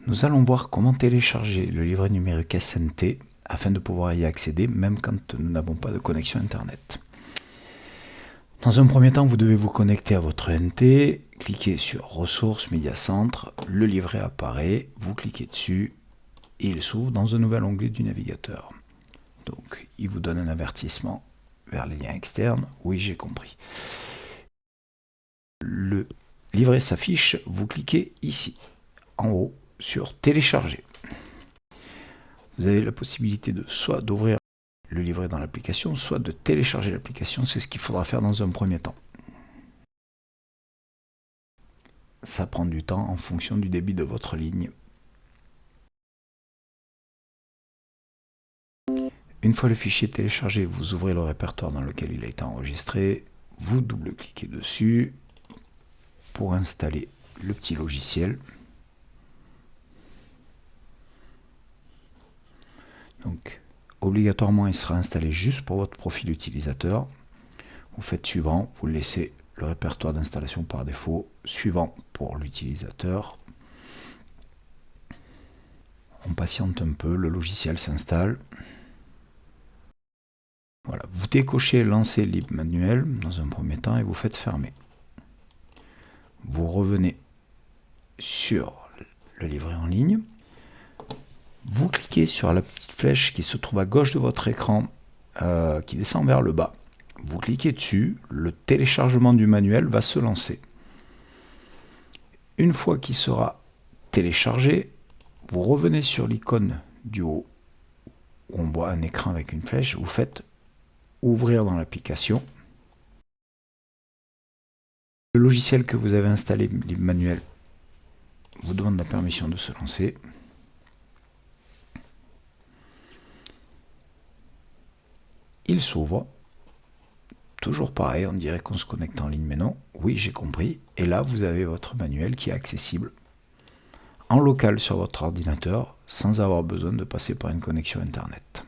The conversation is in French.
Nous allons voir comment télécharger le livret numérique SNT afin de pouvoir y accéder même quand nous n'avons pas de connexion Internet. Dans un premier temps, vous devez vous connecter à votre NT, cliquez sur Ressources, Média Centre, le livret apparaît, vous cliquez dessus et il s'ouvre dans un nouvel onglet du navigateur. Donc, il vous donne un avertissement vers les liens externes. Oui, j'ai compris. Le livret s'affiche, vous cliquez ici, en haut, sur Télécharger. Vous avez la possibilité de soit d'ouvrir le livret dans l'application, soit de télécharger l'application. C'est ce qu'il faudra faire dans un premier temps. Ça prend du temps en fonction du débit de votre ligne. Une fois le fichier téléchargé, vous ouvrez le répertoire dans lequel il a été enregistré, vous double-cliquez dessus pour installer le petit logiciel. Donc, obligatoirement, il sera installé juste pour votre profil utilisateur. Vous faites suivant, vous laissez le répertoire d'installation par défaut, suivant pour l'utilisateur. On patiente un peu, le logiciel s'installe. Voilà, vous décochez Lancer Lib manuel dans un premier temps et vous faites fermer. Vous revenez sur le livret en ligne. Vous cliquez sur la petite flèche qui se trouve à gauche de votre écran, qui descend vers le bas. Vous cliquez dessus, le téléchargement du manuel va se lancer. Une fois qu'il sera téléchargé, vous revenez sur l'icône du haut, où on voit un écran avec une flèche, vous faites ouvrir dans l'application. Le logiciel que vous avez installé, Lib manuel, vous demande la permission de se lancer. Il s'ouvre. Toujours pareil, on dirait qu'on se connecte en ligne, mais non. Oui, j'ai compris. Et là, vous avez votre manuel qui est accessible en local sur votre ordinateur, sans avoir besoin de passer par une connexion Internet.